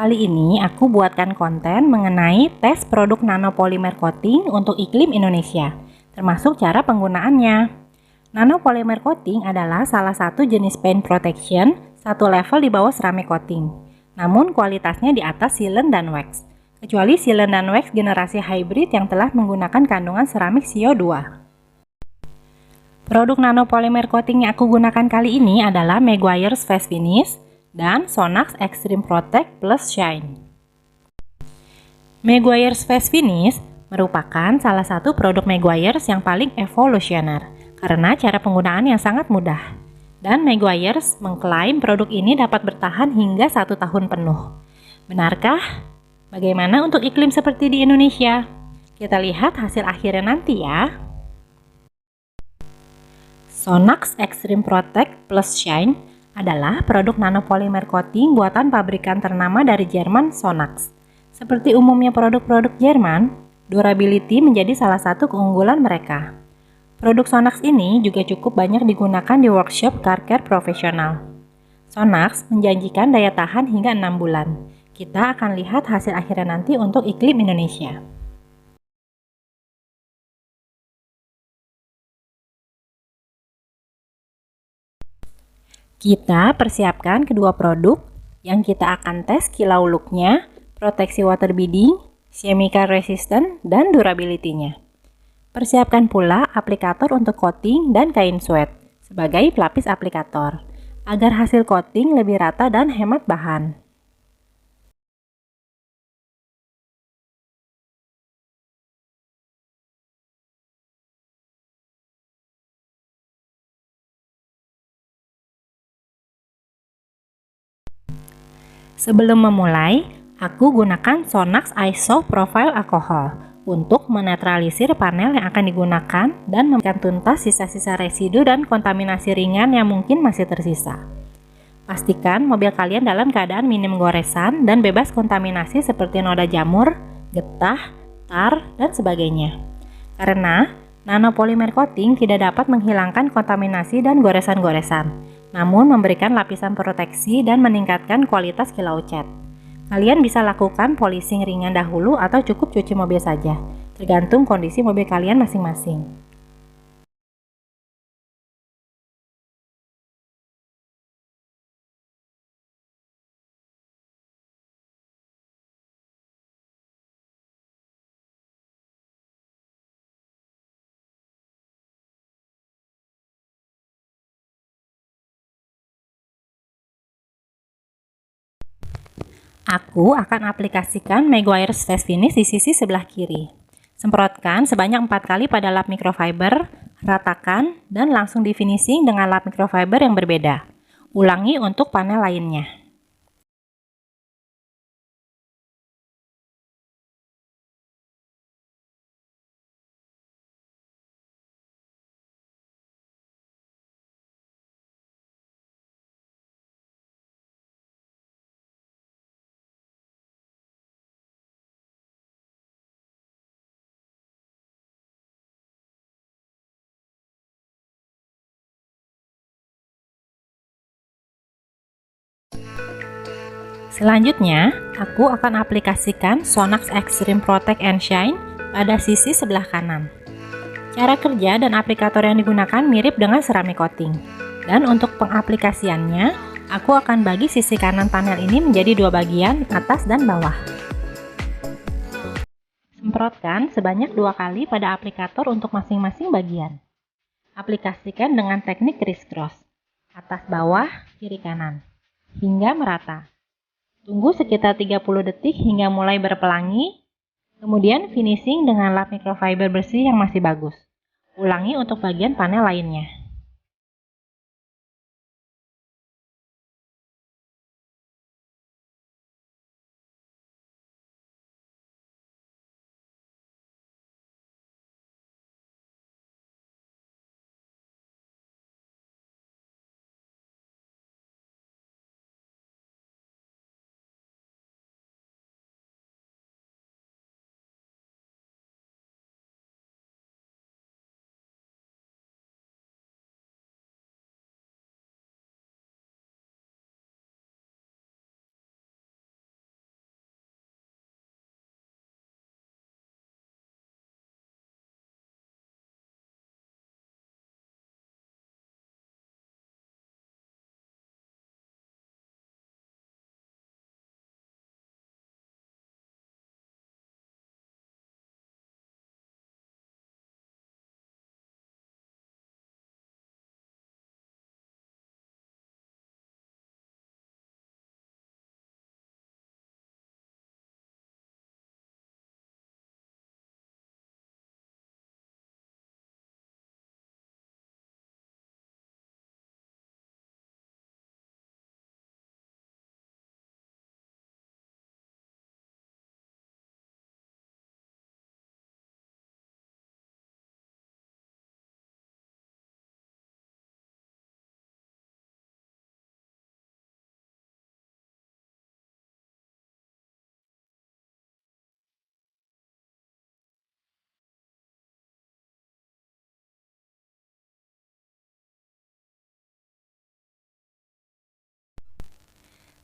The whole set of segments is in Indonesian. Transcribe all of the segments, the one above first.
Kali ini aku buatkan konten mengenai tes produk nanopolimer coating untuk iklim Indonesia, termasuk cara penggunaannya. Nanopolimer coating adalah salah satu jenis paint protection satu level di bawah ceramic coating, namun kualitasnya di atas sealant dan wax, kecuali sealant dan wax generasi hybrid yang telah menggunakan kandungan seramik CO2. Produk nanopolimer coating yang aku gunakan kali ini adalah Meguiar's Fast Finish dan Sonax Extreme Protect Plus Shine. Meguiar's Fast Finish merupakan salah satu produk Meguiar's yang paling evolusioner karena cara penggunaan yang sangat mudah. Dan Meguiar's mengklaim produk ini dapat bertahan hingga 1 tahun penuh. Benarkah? Bagaimana untuk iklim seperti di Indonesia? Kita lihat hasil akhirnya nanti ya. Sonax Extreme Protect Plus Shine adalah produk nanopolimer coating buatan pabrikan ternama dari Jerman, Sonax. Seperti umumnya produk-produk Jerman, durability menjadi salah satu keunggulan mereka. Produk Sonax ini juga cukup banyak digunakan di workshop car care profesional. Sonax menjanjikan daya tahan hingga 6 bulan. Kita akan lihat hasil akhirnya nanti untuk iklim Indonesia. Kita persiapkan kedua produk yang kita akan tes kilau looknya, proteksi water beading, chemical resistant, dan durability-nya. Persiapkan pula aplikator untuk coating dan kain sweat sebagai pelapis aplikator, agar hasil coating lebih rata dan hemat bahan. Sebelum memulai, aku gunakan Sonax Iso Profile Alcohol untuk menetralisir panel yang akan digunakan dan memberikan tuntas sisa-sisa residu dan kontaminasi ringan yang mungkin masih tersisa. Pastikan mobil kalian dalam keadaan minim goresan dan bebas kontaminasi seperti noda jamur, getah, tar, dan sebagainya. Karena nanopolimer coating tidak dapat menghilangkan kontaminasi dan goresan-goresan, namun memberikan lapisan proteksi dan meningkatkan kualitas kilau cat. Kalian bisa lakukan polishing ringan dahulu atau cukup cuci mobil saja, tergantung kondisi mobil kalian masing-masing. Aku akan aplikasikan Meguiar's Fast Finish di sisi sebelah kiri. Semprotkan sebanyak 4 kali pada lap microfiber, ratakan, dan langsung di finishing dengan lap microfiber yang berbeda. Ulangi untuk panel lainnya. Selanjutnya, aku akan aplikasikan Sonax Extreme Protect and Shine pada sisi sebelah kanan. Cara kerja dan aplikator yang digunakan mirip dengan ceramic coating. Dan untuk pengaplikasiannya, aku akan bagi sisi kanan panel ini menjadi 2 bagian, atas dan bawah. Semprotkan sebanyak 2 kali pada aplikator untuk masing-masing bagian. Aplikasikan dengan teknik criss-cross, atas bawah, kiri kanan, hingga merata. Tunggu sekitar 30 detik hingga mulai berpelangi, kemudian finishing dengan lap microfiber bersih yang masih bagus. Ulangi untuk bagian panel lainnya.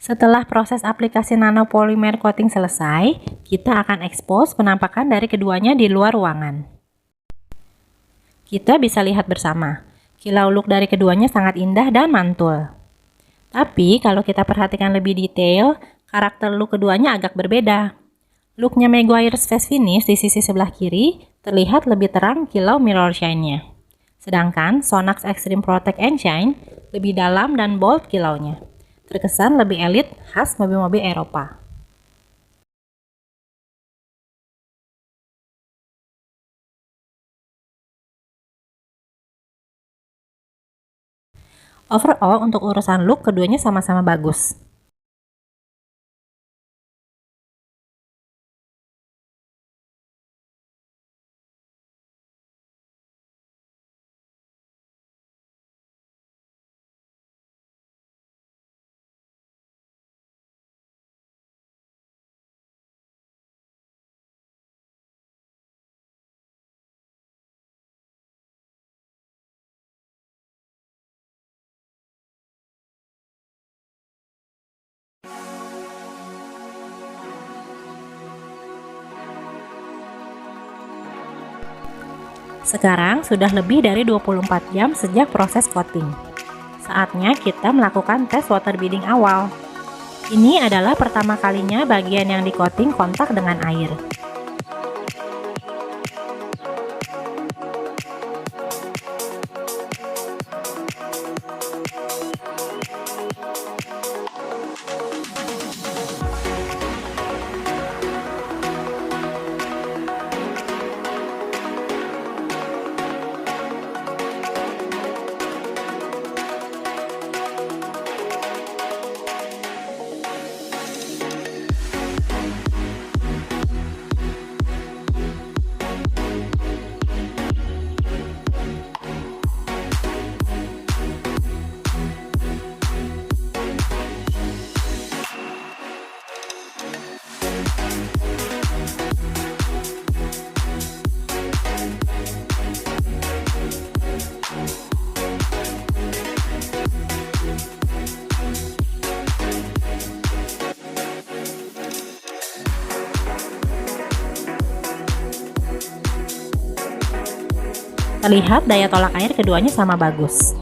Setelah proses aplikasi nanopolimer coating selesai, kita akan expose penampakan dari keduanya di luar ruangan. Kita bisa lihat bersama, kilau look dari keduanya sangat indah dan mantul. Tapi kalau kita perhatikan lebih detail, karakter look keduanya agak berbeda. Looknya Meguiar's Face Finish di sisi sebelah kiri terlihat lebih terang kilau mirror shine-nya. Sedangkan Sonax Extreme Protect and Shine lebih dalam dan bold kilaunya. Terkesan lebih elit khas mobil-mobil Eropa. Overall, untuk urusan look, keduanya sama-sama bagus. Sekarang sudah lebih dari 24 jam sejak proses coating. Saatnya kita melakukan tes water beading awal. Ini adalah pertama kalinya bagian yang di-coating kontak dengan air. Terlihat daya tolak air keduanya sama bagus.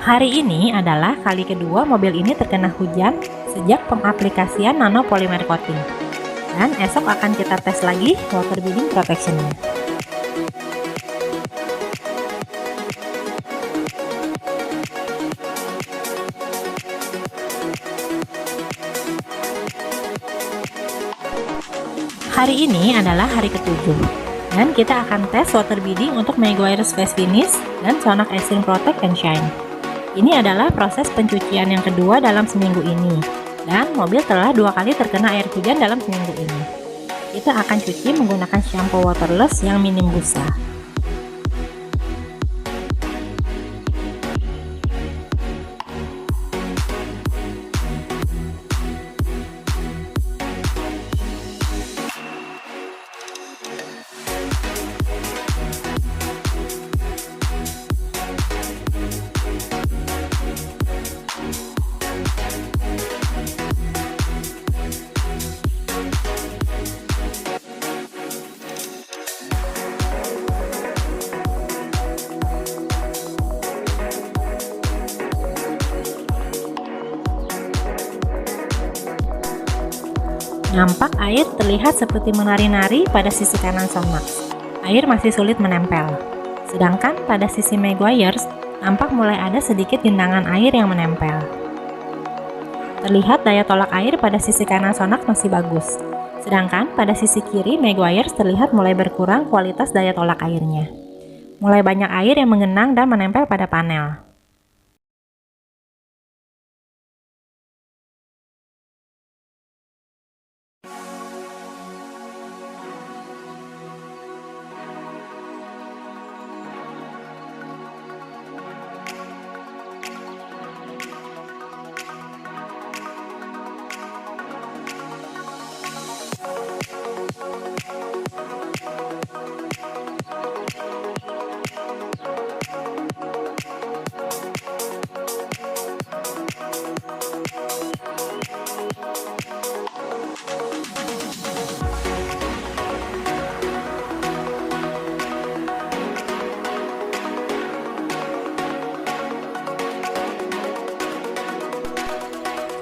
Hari ini adalah kali kedua mobil ini terkena hujan sejak pengaplikasian nanopolimer coating. Dan esok akan kita tes lagi water beading protection-nya. Hari ini adalah hari ke-7 dan kita akan tes water beading untuk Meguiar's Face Finish dan Sonax Extreme Protect and Shine. Ini adalah proses pencucian yang kedua dalam seminggu ini dan mobil telah 2 kali terkena air hujan dalam seminggu ini. Kita akan cuci menggunakan shampoo waterless yang minim busa. Nampak air terlihat seperti menari-nari pada sisi kanan Sonax. Air masih sulit menempel. Sedangkan pada sisi Meguiar's, nampak mulai ada sedikit genangan air yang menempel. Terlihat daya tolak air pada sisi kanan Sonax masih bagus. Sedangkan pada sisi kiri Meguiar's terlihat mulai berkurang kualitas daya tolak airnya. Mulai banyak air yang mengenang dan menempel pada panel.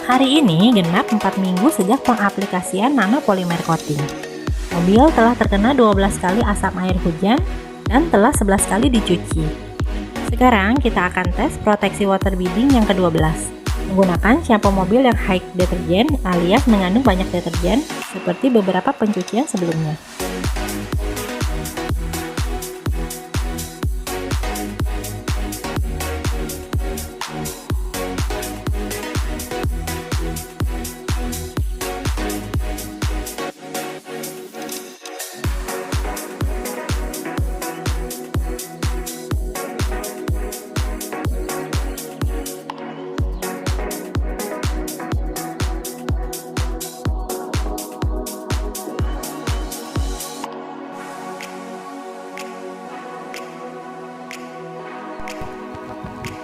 Hari ini genap 4 minggu sejak pengaplikasian nanopolimer coating. Mobil telah terkena 12 kali asap air hujan dan telah 11 kali dicuci. Sekarang kita akan tes proteksi water beading yang ke-12 menggunakan shampoo mobil yang high deterjen alias mengandung banyak deterjen seperti beberapa pencucian sebelumnya.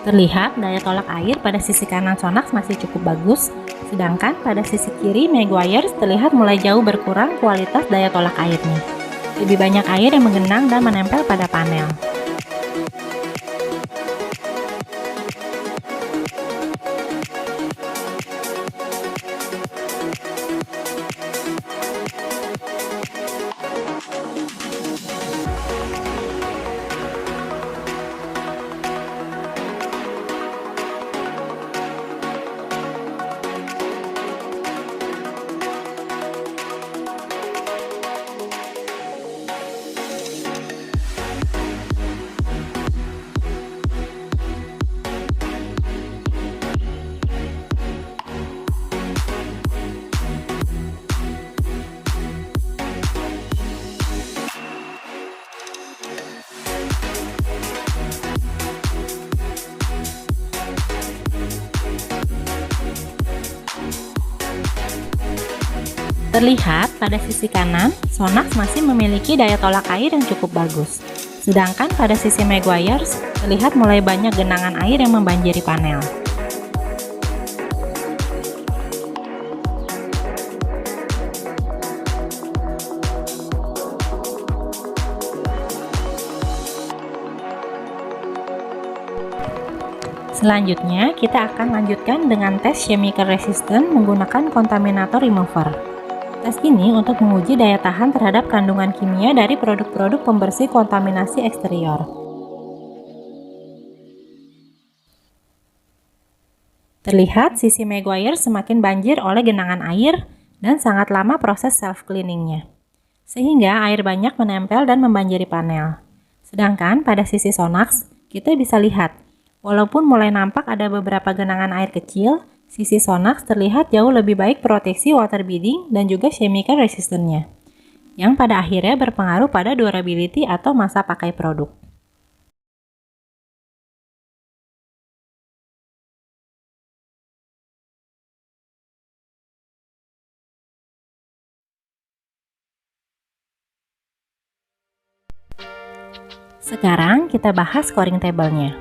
Terlihat daya tolak air pada sisi kanan Sonax masih cukup bagus, sedangkan pada sisi kiri Meguiar's terlihat mulai jauh berkurang kualitas daya tolak airnya. Lebih banyak air yang menggenang dan menempel pada panel. Terlihat pada sisi kanan, Sonax masih memiliki daya tolak air yang cukup bagus. Sedangkan pada sisi Meguiar's, terlihat mulai banyak genangan air yang membanjiri panel. Selanjutnya, kita akan lanjutkan dengan tes chemical resistant menggunakan contaminator remover. Tes ini untuk menguji daya tahan terhadap kandungan kimia dari produk-produk pembersih kontaminasi eksterior. Terlihat sisi Meguiar's semakin banjir oleh genangan air dan sangat lama proses self-cleaningnya, sehingga air banyak menempel dan membanjiri panel. Sedangkan pada sisi Sonax, kita bisa lihat, walaupun mulai nampak ada beberapa genangan air kecil, sisi Sonax terlihat jauh lebih baik proteksi water beading dan juga chemical resistance-nya, yang pada akhirnya berpengaruh pada durability atau masa pakai produk. Sekarang kita bahas scoring table-nya.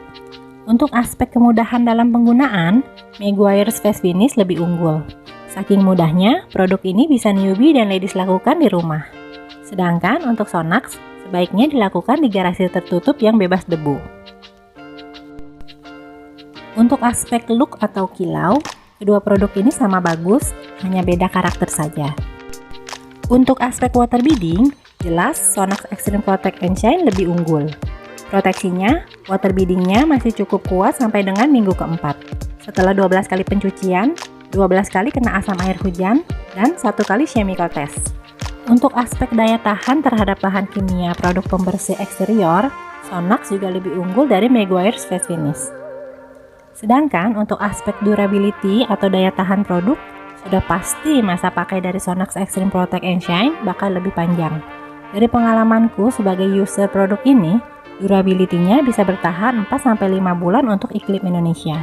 Untuk aspek kemudahan dalam penggunaan, Meguiar's Face Finish lebih unggul. Saking mudahnya, produk ini bisa newbie dan ladies lakukan di rumah. Sedangkan untuk Sonax, sebaiknya dilakukan di garasi tertutup yang bebas debu. Untuk aspek look atau kilau, kedua produk ini sama bagus, hanya beda karakter saja. Untuk aspek water beading, jelas Sonax Extreme Protect and Shine lebih unggul. Proteksinya, water beadingnya masih cukup kuat sampai dengan minggu keempat. Setelah 12 kali pencucian, 12 kali kena asam air hujan, dan 1 kali chemical test. Untuk aspek daya tahan terhadap bahan kimia produk pembersih eksterior, Sonax juga lebih unggul dari Meguiar's Face Finish. Sedangkan untuk aspek durability atau daya tahan produk, sudah pasti masa pakai dari Sonax Extreme Protect and Shine bakal lebih panjang. Dari pengalamanku sebagai user produk ini, durability-nya bisa bertahan 4-5 bulan untuk iklim Indonesia.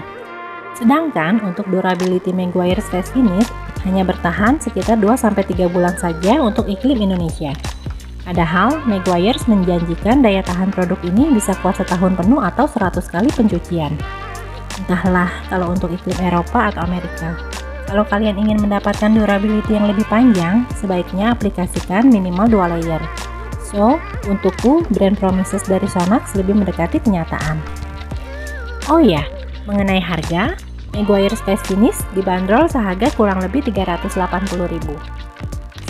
Sedangkan untuk durability Meguiar's Face Finish hanya bertahan sekitar 2-3 bulan saja untuk iklim Indonesia. Padahal Meguiar's menjanjikan daya tahan produk ini bisa kuat setahun penuh atau 100 kali pencucian. Entahlah kalau untuk iklim Eropa atau Amerika. Kalau kalian ingin mendapatkan durability yang lebih panjang, sebaiknya aplikasikan minimal 2 layer. So, untukku, brand promises dari Sonax lebih mendekati kenyataan. Oh ya, mengenai harga, Meguiar Space Finish dibanderol seharga kurang lebih 380.000.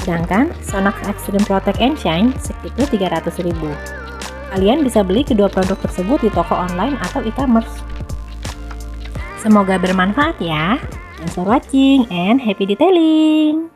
Sedangkan Sonax Extreme Protect and Shine sekitar 300.000. Kalian bisa beli kedua produk tersebut di toko online atau e-commerce. Semoga bermanfaat ya. Thanks for watching and happy detailing!